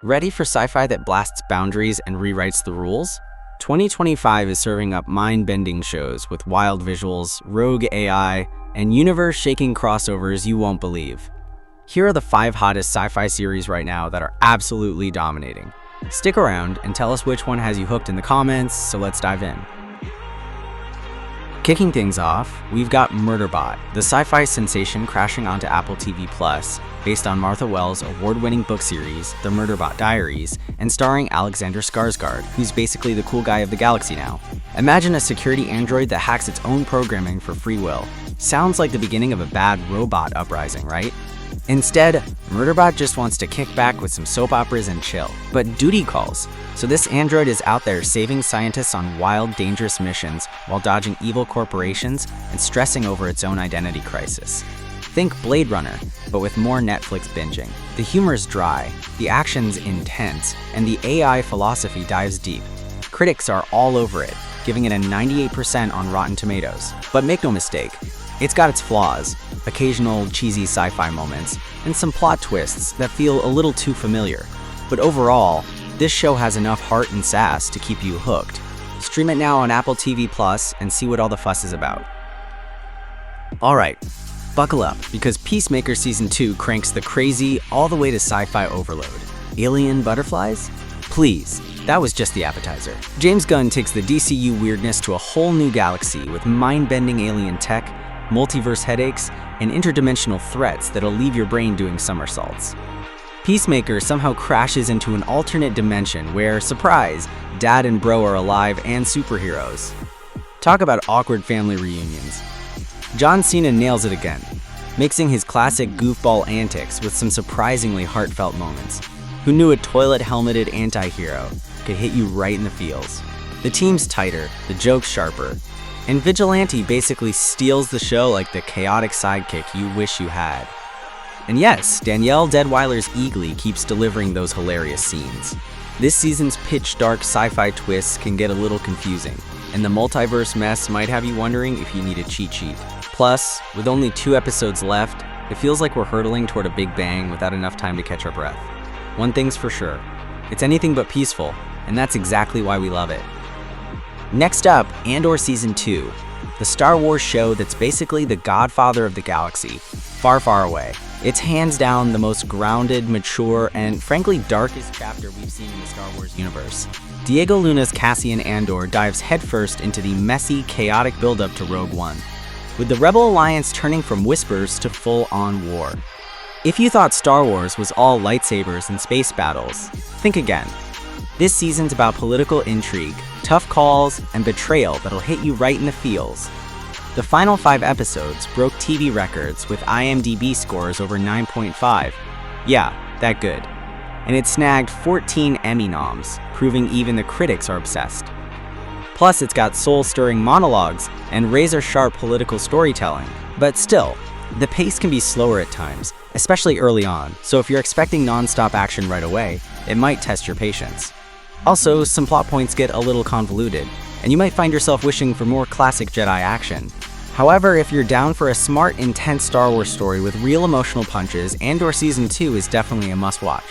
Ready for sci-fi that blasts boundaries and rewrites the rules? 2025 is serving up mind-bending shows with wild visuals, rogue AI, and universe-shaking crossovers you won't believe. Here are the 5 hottest sci-fi series right now that are absolutely dominating. Stick around and tell us which one has you hooked in the comments, so let's dive in. Kicking things off, we've got Murderbot, the sci-fi sensation crashing onto Apple TV+, based on Martha Wells' award-winning book series, The Murderbot Diaries, and starring Alexander Skarsgård, who's basically the cool guy of the galaxy now. Imagine a security android that hacks its own programming for free will. Sounds like the beginning of a bad robot uprising, right? Instead, Murderbot just wants to kick back with some soap operas and chill. But duty calls, so this android is out there saving scientists on wild, dangerous missions while dodging evil corporations and stressing over its own identity crisis. Think Blade Runner, but with more Netflix binging. The humor's dry, the action's intense, and the AI philosophy dives deep. Critics are all over it, giving it a 98% on Rotten Tomatoes. But make no mistake, it's got its flaws, occasional cheesy sci-fi moments, and some plot twists that feel a little too familiar. But overall, this show has enough heart and sass to keep you hooked. Stream it now on Apple TV Plus and see what all the fuss is about. Alright, buckle up, because Peacemaker Season 2 cranks the crazy all the way to sci-fi overload. Alien butterflies? Please, that was just the appetizer. James Gunn takes the DCU weirdness to a whole new galaxy with mind-bending alien tech, multiverse headaches, and interdimensional threats that'll leave your brain doing somersaults. Peacemaker somehow crashes into an alternate dimension where, surprise, Dad and Bro are alive and superheroes. Talk about awkward family reunions. John Cena nails it again, mixing his classic goofball antics with some surprisingly heartfelt moments. Who knew a toilet-helmeted anti-hero could hit you right in the feels? The team's tighter, the jokes sharper, and Vigilante basically steals the show like the chaotic sidekick you wish you had. And yes, Danielle Deadweiler's Eagly keeps delivering those hilarious scenes. This season's pitch-dark sci-fi twists can get a little confusing, and the multiverse mess might have you wondering if you need a cheat sheet. Plus, with only 2 episodes left, it feels like we're hurtling toward a big bang without enough time to catch our breath. One thing's for sure, it's anything but peaceful, and that's exactly why we love it. Next up, Andor Season 2, the Star Wars show that's basically the godfather of the galaxy, far, far away. It's hands down the most grounded, mature, and frankly darkest chapter we've seen in the Star Wars universe. Diego Luna's Cassian Andor dives headfirst into the messy, chaotic buildup to Rogue One, with the Rebel Alliance turning from whispers to full-on war. If you thought Star Wars was all lightsabers and space battles, think again. This season's about political intrigue, tough calls, and betrayal that'll hit you right in the feels. The final 5 episodes broke TV records with IMDb scores over 9.5. Yeah, that good. And it snagged 14 Emmy noms, proving even the critics are obsessed. Plus, it's got soul-stirring monologues and razor-sharp political storytelling. But still, the pace can be slower at times, especially early on, so if you're expecting non-stop action right away, it might test your patience. Also, some plot points get a little convoluted, and you might find yourself wishing for more classic Jedi action. However, if you're down for a smart, intense Star Wars story with real emotional punches, Andor Season 2 is definitely a must-watch.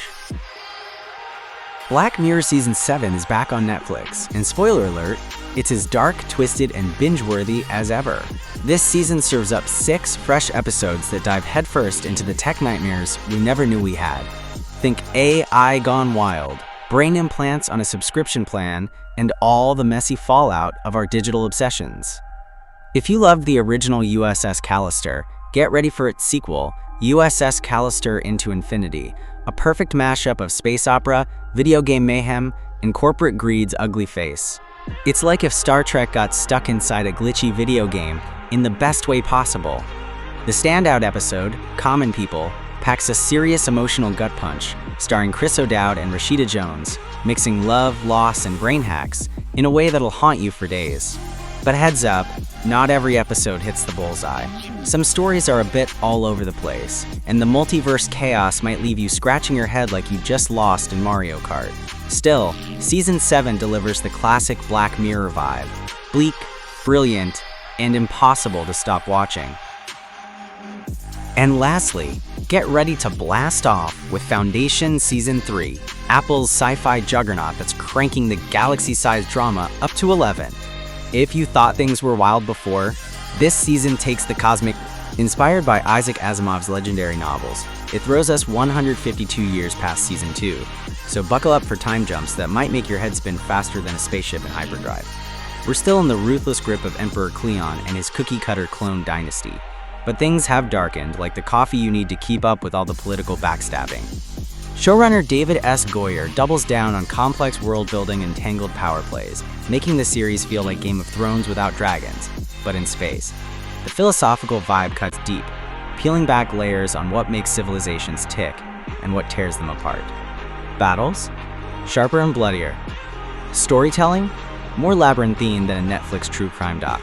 Black Mirror Season 7 is back on Netflix, and spoiler alert, it's as dark, twisted, and binge-worthy as ever. This season serves up 6 fresh episodes that dive headfirst into the tech nightmares we never knew we had. Think AI gone wild, brain implants on a subscription plan, and all the messy fallout of our digital obsessions. If you loved the original USS Callister, get ready for its sequel, USS Callister Into Infinity, a perfect mashup of space opera, video game mayhem, and corporate greed's ugly face. It's like if Star Trek got stuck inside a glitchy video game in the best way possible. The standout episode, Common People, packs a serious emotional gut punch, starring Chris O'Dowd and Rashida Jones, mixing love, loss, and brain hacks in a way that'll haunt you for days. But heads up, not every episode hits the bullseye. Some stories are a bit all over the place, and the multiverse chaos might leave you scratching your head like you just lost in Mario Kart. Still, Season 7 delivers the classic Black Mirror vibe. Bleak, brilliant, and impossible to stop watching. And lastly, Get ready to blast off with Foundation Season 3, Apple's sci-fi juggernaut that's cranking the galaxy-sized drama up to 11. If you thought things were wild before, this season takes the cosmic. Inspired by Isaac Asimov's legendary novels, it throws us 152 years past Season 2, so buckle up for time jumps that might make your head spin faster than a spaceship in hyperdrive. We're still in the ruthless grip of Emperor Cleon and his cookie-cutter clone dynasty, but things have darkened, like the coffee you need to keep up with all the political backstabbing. Showrunner David S. Goyer doubles down on complex world-building and tangled power plays, making the series feel like Game of Thrones without dragons, but in space. The philosophical vibe cuts deep, peeling back layers on what makes civilizations tick and what tears them apart. Battles? Sharper and bloodier. Storytelling? More labyrinthine than a Netflix true crime doc.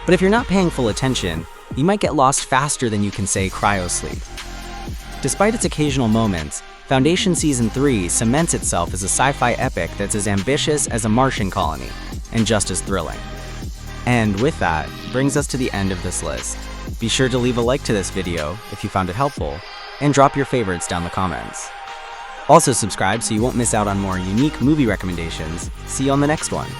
But if you're not paying full attention, you might get lost faster than you can say cryosleep. Despite its occasional moments, Foundation Season 3 cements itself as a sci-fi epic that's as ambitious as a Martian colony, and just as thrilling. And with that, brings us to the end of this list. Be sure to leave a like to this video if you found it helpful, and drop your favorites down the comments. Also subscribe so you won't miss out on more unique movie recommendations. See you on the next one.